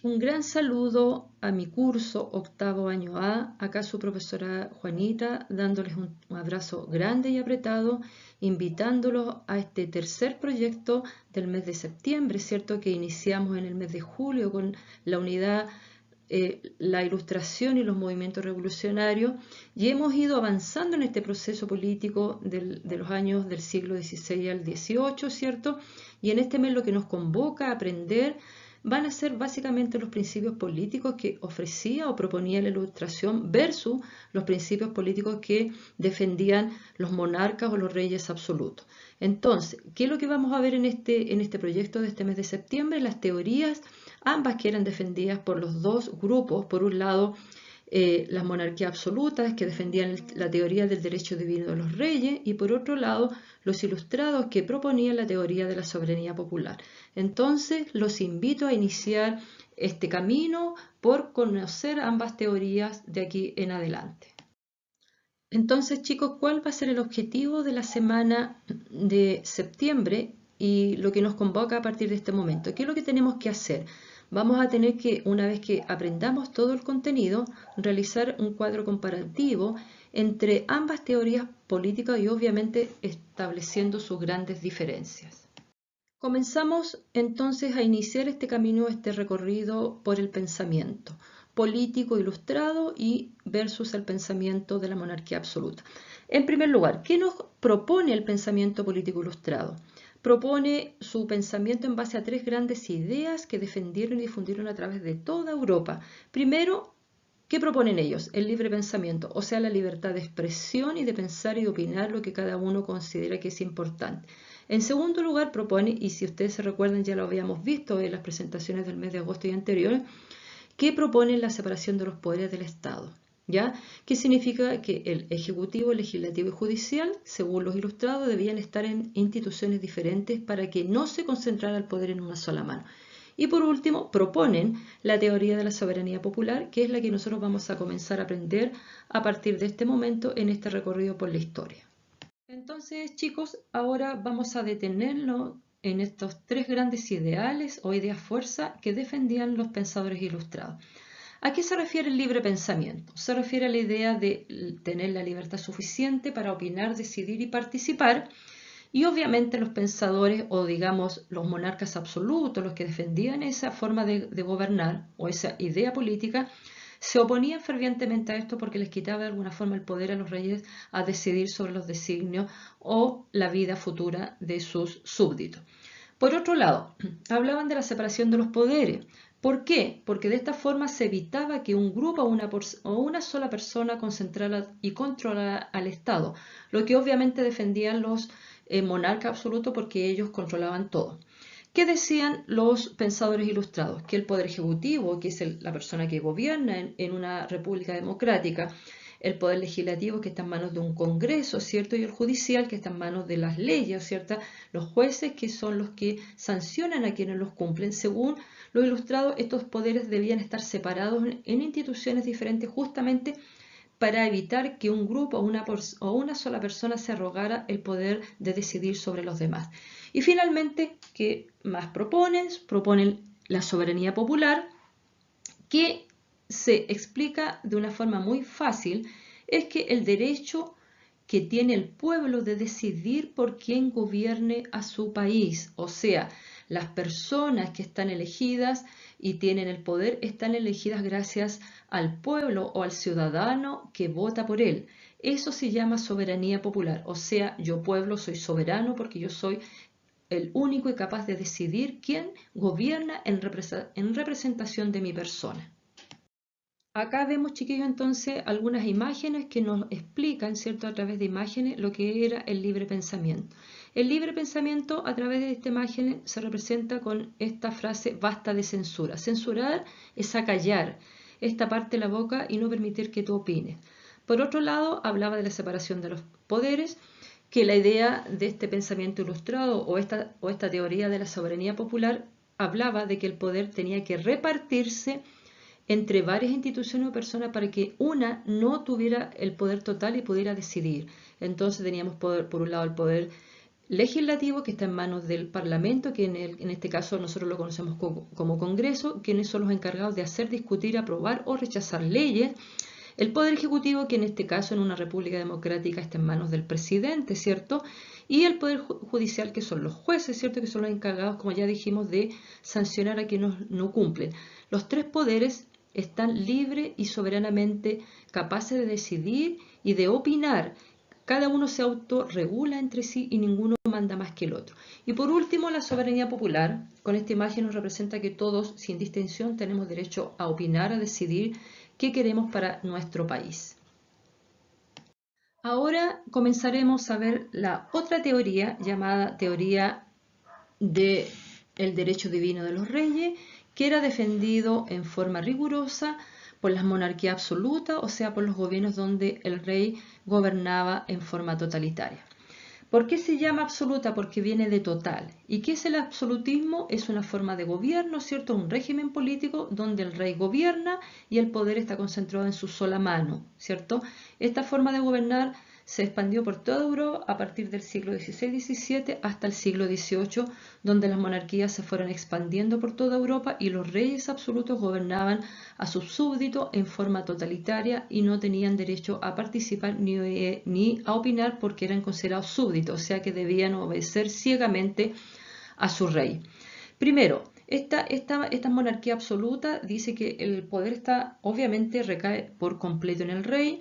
Un gran saludo a mi curso octavo año A, acá su profesora Juanita, dándoles un abrazo grande y apretado, invitándolos a este tercer proyecto del mes de septiembre, ¿cierto? Que iniciamos en el mes de julio con la unidad la ilustración y los movimientos revolucionarios, y hemos ido avanzando en este proceso político de los años del siglo XVI al XVIII, ¿cierto? Y en este mes lo que nos convoca a aprender van a ser básicamente los principios políticos que ofrecía o proponía la Ilustración versus los principios políticos que defendían los monarcas o los reyes absolutos. Entonces, ¿qué es lo que vamos a ver en este proyecto de este mes de septiembre? Las teorías, ambas que eran defendidas por los dos grupos. Por un lado, las monarquías absolutas que defendían la teoría del derecho divino de los reyes, y por otro lado los ilustrados que proponían la teoría de la soberanía popular. Entonces los invito a iniciar este camino por conocer ambas teorías de aquí en adelante. Entonces, chicos, ¿cuál va a ser el objetivo de la semana de septiembre y lo que nos convoca a partir de este momento? ¿Qué es lo que tenemos que hacer? Vamos a tener que, una vez que aprendamos todo el contenido, realizar un cuadro comparativo entre ambas teorías políticas y obviamente estableciendo sus grandes diferencias. Comenzamos entonces a iniciar este camino, este recorrido por el pensamiento político ilustrado y versus el pensamiento de la monarquía absoluta. En primer lugar, ¿qué nos propone el pensamiento político ilustrado? Propone su pensamiento en base a tres grandes ideas que defendieron y difundieron a través de toda Europa. Primero, ¿qué proponen ellos? El libre pensamiento, o sea, la libertad de expresión y de pensar y de opinar lo que cada uno considera que es importante. En segundo lugar, propone, y si ustedes se recuerdan ya lo habíamos visto en las presentaciones del mes de agosto y anteriores, que propone la separación de los poderes del Estado. ¿Ya? ¿Qué significa? Que el Ejecutivo, Legislativo y Judicial, según los ilustrados, debían estar en instituciones diferentes para que no se concentrara el poder en una sola mano. Y por último, proponen la teoría de la soberanía popular, que es la que nosotros vamos a comenzar a aprender a partir de este momento en este recorrido por la historia. Entonces, chicos, ahora vamos a detenernos en estos tres grandes ideales o ideas fuerza que defendían los pensadores ilustrados. ¿A qué se refiere el libre pensamiento? Se refiere a la idea de tener la libertad suficiente para opinar, decidir y participar. Y obviamente los pensadores o digamos los monarcas absolutos, los que defendían esa forma de gobernar o esa idea política, se oponían fervientemente a esto porque les quitaba de alguna forma el poder a los reyes a decidir sobre los designios o la vida futura de sus súbditos. Por otro lado, hablaban de la separación de los poderes. ¿Por qué? Porque de esta forma se evitaba que un grupo o una sola persona concentrara y controlara al Estado, lo que obviamente defendían los monarcas absolutos porque ellos controlaban todo. ¿Qué decían los pensadores ilustrados? Que el poder ejecutivo, que es la persona que gobierna en una república democrática, el poder legislativo que está en manos de un congreso, ¿cierto? Y el judicial que está en manos de las leyes, ¿cierto? Los jueces que son los que sancionan a quienes los cumplen. Según los ilustrados, estos poderes debían estar separados en instituciones diferentes justamente para evitar que un grupo o una sola persona se arrogara el poder de decidir sobre los demás. Y finalmente, ¿qué más proponen? Proponen la soberanía popular, que se explica de una forma muy fácil, es que el derecho que tiene el pueblo de decidir por quién gobierne a su país, o sea, las personas que están elegidas y tienen el poder están elegidas gracias al pueblo o al ciudadano que vota por él. Eso se llama soberanía popular, o sea, yo pueblo soy soberano porque yo soy el único y capaz de decidir quién gobierna en representación de mi persona. Acá vemos, chiquillos, entonces algunas imágenes que nos explican, ¿cierto?, a través de imágenes lo que era el libre pensamiento. El libre pensamiento a través de esta imagen se representa con esta frase basta de censura. Censurar es acallar esta parte de la boca y no permitir que tú opines. Por otro lado, hablaba de la separación de los poderes, que la idea de este pensamiento ilustrado o esta teoría de la soberanía popular hablaba de que el poder tenía que repartirse entre varias instituciones o personas para que una no tuviera el poder total y pudiera decidir. Entonces teníamos poder, por un lado el poder legislativo, que está en manos del Parlamento, que en este caso nosotros lo conocemos como Congreso, quienes son los encargados de hacer, discutir, aprobar o rechazar leyes. El Poder Ejecutivo, que en este caso en una república democrática está en manos del presidente, ¿cierto? Y el Poder Judicial, que son los jueces, ¿cierto? Que son los encargados, como ya dijimos, de sancionar a quienes no cumplen. Los tres poderes están libres y soberanamente capaces de decidir y de opinar. Cada uno se autorregula entre sí y ninguno manda más que el otro. Y por último, la soberanía popular. Con esta imagen nos representa que todos, sin distinción, tenemos derecho a opinar, a decidir qué queremos para nuestro país. Ahora comenzaremos a ver la otra teoría llamada teoría del derecho divino de los reyes, que era defendido en forma rigurosa por las monarquías absolutas, o sea, por los gobiernos donde el rey gobernaba en forma totalitaria. ¿Por qué se llama absoluta? Porque viene de total. ¿Y qué es el absolutismo? Es una forma de gobierno, ¿cierto? Un régimen político donde el rey gobierna y el poder está concentrado en su sola mano, ¿cierto? Esta forma de gobernar se expandió por toda Europa a partir del siglo XVI-XVII hasta el siglo XVIII, donde las monarquías se fueron expandiendo por toda Europa y los reyes absolutos gobernaban a sus súbditos en forma totalitaria y no tenían derecho a participar ni a opinar porque eran considerados súbditos, o sea que debían obedecer ciegamente a su rey. Primero, esta monarquía absoluta dice que el poder obviamente recae por completo en el rey,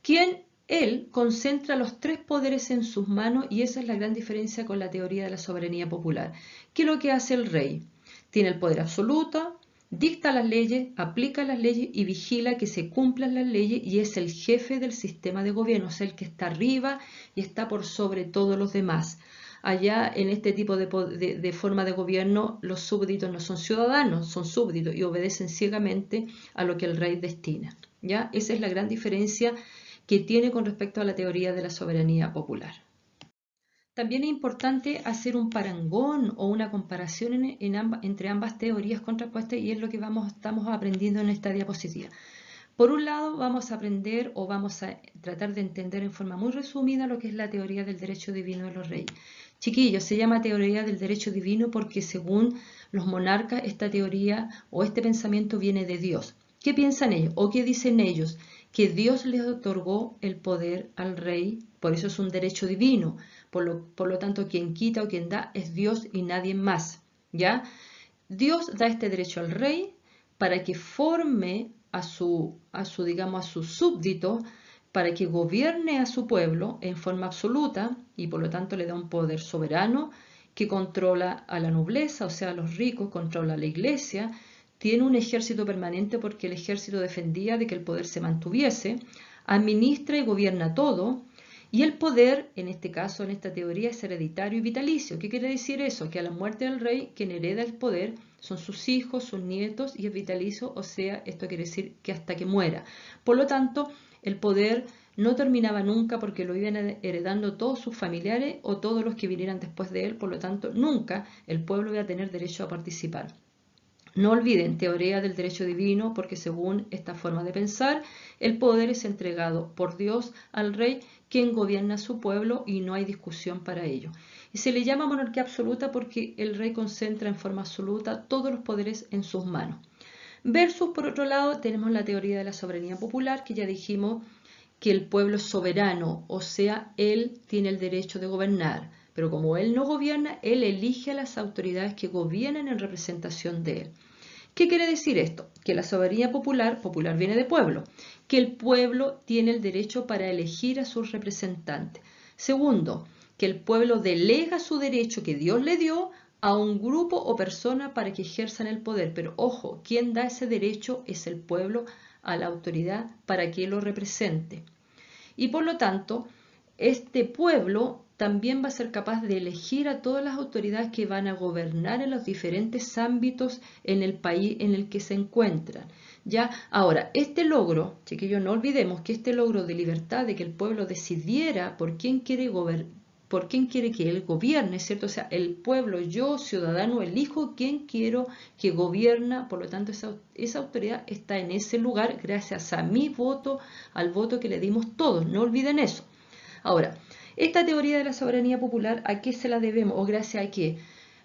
quien él concentra los tres poderes en sus manos, y esa es la gran diferencia con la teoría de la soberanía popular. ¿Qué es lo que hace el rey? Tiene el poder absoluto, dicta las leyes, aplica las leyes y vigila que se cumplan las leyes, y es el jefe del sistema de gobierno, es el que está arriba y está por sobre todos los demás. Allá en este tipo de forma de gobierno los súbditos no son ciudadanos, son súbditos y obedecen ciegamente a lo que el rey destina. ¿Ya? Esa es la gran diferencia que tiene con respecto a la teoría de la soberanía popular. También es importante hacer un parangón o una comparación entre ambas teorías contrapuestas, y es lo que estamos aprendiendo en esta diapositiva. Por un lado, vamos a aprender o vamos a tratar de entender en forma muy resumida lo que es la teoría del derecho divino de los reyes. Chiquillos, se llama teoría del derecho divino porque según los monarcas esta teoría o este pensamiento viene de Dios. ¿Qué piensan ellos o qué dicen ellos? Que Dios les otorgó el poder al rey, por eso es un derecho divino. Por lo tanto, quien quita o quien da es Dios y nadie más. ¿Ya? Dios da este derecho al rey para que forme a su súbdito, para que gobierne a su pueblo en forma absoluta, y por lo tanto le da un poder soberano que controla a la nobleza, o sea, a los ricos, controla a la iglesia, tiene un ejército permanente porque el ejército defendía de que el poder se mantuviese, administra y gobierna todo, y el poder, en este caso, en esta teoría, es hereditario y vitalicio. ¿Qué quiere decir eso? Que a la muerte del rey, quien hereda el poder son sus hijos, sus nietos, y es vitalicio, o sea, esto quiere decir que hasta que muera. Por lo tanto, el poder no terminaba nunca porque lo iban heredando todos sus familiares o todos los que vinieran después de él, por lo tanto, nunca el pueblo iba a tener derecho a participar. No olviden, teoría del derecho divino, porque según esta forma de pensar, el poder es entregado por Dios al rey, quien gobierna a su pueblo, y no hay discusión para ello. Y se le llama monarquía absoluta porque el rey concentra en forma absoluta todos los poderes en sus manos. Versus, por otro lado, tenemos la teoría de la soberanía popular, que ya dijimos que el pueblo es soberano, o sea, él tiene el derecho de gobernar. Pero como él no gobierna, él elige a las autoridades que gobiernan en representación de él. ¿Qué quiere decir esto? Que la soberanía popular, popular viene de pueblo, que el pueblo tiene el derecho para elegir a sus representantes. Segundo, que el pueblo delega su derecho que Dios le dio a un grupo o persona para que ejerzan el poder. Pero ojo, quien da ese derecho es el pueblo a la autoridad para que lo represente. Y por lo tanto, este pueblo también va a ser capaz de elegir a todas las autoridades que van a gobernar en los diferentes ámbitos en el país en el que se encuentran. ¿Ya? Ahora, este logro, chiquillos, no olvidemos que este logro de libertad, de que el pueblo decidiera por quién quiere que él gobierne, ¿cierto? O sea, el pueblo, yo, ciudadano, elijo quién quiero que gobierna, por lo tanto, esa autoridad está en ese lugar gracias a mi voto, al voto que le dimos todos, no olviden eso. Ahora, Esta teoría de la soberanía popular, ¿a qué se la debemos o gracias a qué?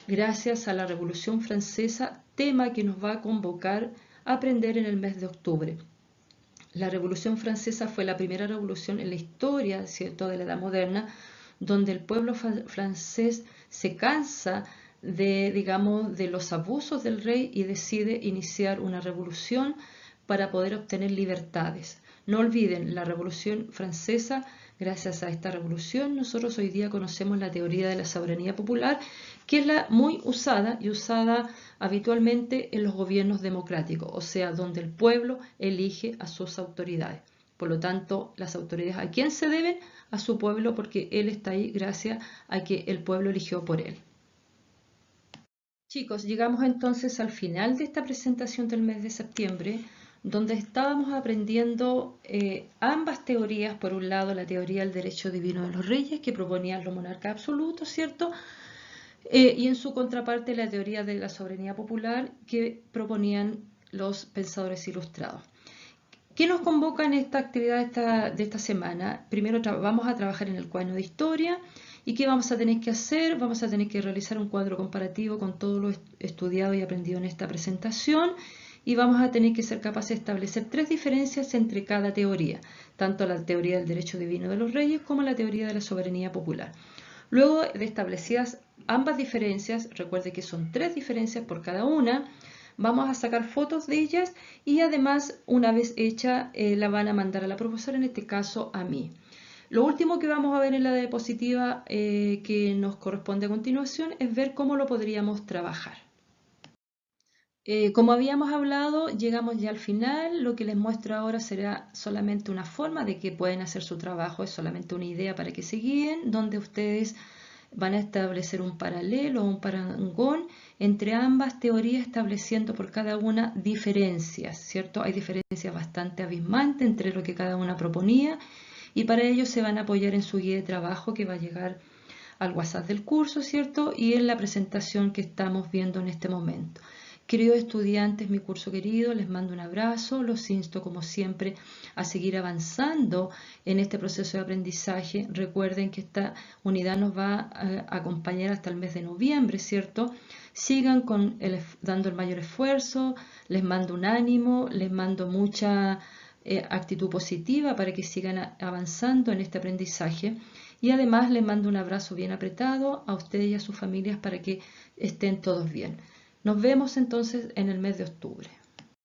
Gracias a la Revolución Francesa, tema que nos va a convocar a aprender en el mes de octubre. La Revolución Francesa fue la primera revolución en la historia, ¿cierto?, de la Edad Moderna, donde el pueblo francés se cansa de, digamos, de los abusos del rey y decide iniciar una revolución para poder obtener libertades. No olviden, la Revolución Francesa, gracias a esta revolución, nosotros hoy día conocemos la teoría de la soberanía popular, que es la muy usada y usada habitualmente en los gobiernos democráticos, o sea, donde el pueblo elige a sus autoridades. Por lo tanto, las autoridades, ¿a quién se deben? A su pueblo, porque él está ahí gracias a que el pueblo eligió por él. Chicos, llegamos entonces al final de esta presentación del mes de septiembre, donde estábamos aprendiendo ambas teorías. Por un lado, la teoría del derecho divino de los reyes, que proponían los monarcas absolutos, ¿cierto? Y en su contraparte, la teoría de la soberanía popular, que proponían los pensadores ilustrados. ¿Qué nos convoca en esta actividad de esta semana? Primero vamos a trabajar en el cuaderno de historia. ¿Y qué vamos a tener que hacer? Vamos a tener que realizar un cuadro comparativo con todo lo estudiado y aprendido en esta presentación. Y vamos a tener que ser capaces de establecer 3 diferencias entre cada teoría, tanto la teoría del derecho divino de los reyes como la teoría de la soberanía popular. Luego de establecidas ambas diferencias, recuerde que son 3 diferencias por cada una, vamos a sacar fotos de ellas y además, una vez hecha, la van a mandar a la profesora, en este caso a mí. Lo último que vamos a ver en la diapositiva que nos corresponde a continuación es ver cómo lo podríamos trabajar. Como habíamos hablado, llegamos ya al final. Lo que les muestro ahora será solamente una forma de que pueden hacer su trabajo, es solamente una idea para que se guíen, donde ustedes van a establecer un paralelo o un parangón entre ambas teorías, estableciendo por cada una diferencias, ¿cierto? Hay diferencias bastante abismantes entre lo que cada una proponía y para ello se van a apoyar en su guía de trabajo que va a llegar al WhatsApp del curso, ¿cierto? Y en la presentación que estamos viendo en este momento. Queridos estudiantes, mi curso querido, les mando un abrazo, los insto como siempre a seguir avanzando en este proceso de aprendizaje. Recuerden que esta unidad nos va a acompañar hasta el mes de noviembre, ¿cierto? Sigan dando el mayor esfuerzo, les mando un ánimo, les mando mucha actitud positiva para que sigan avanzando en este aprendizaje. Y además les mando un abrazo bien apretado a ustedes y a sus familias para que estén todos bien. Nos vemos entonces en el mes de octubre.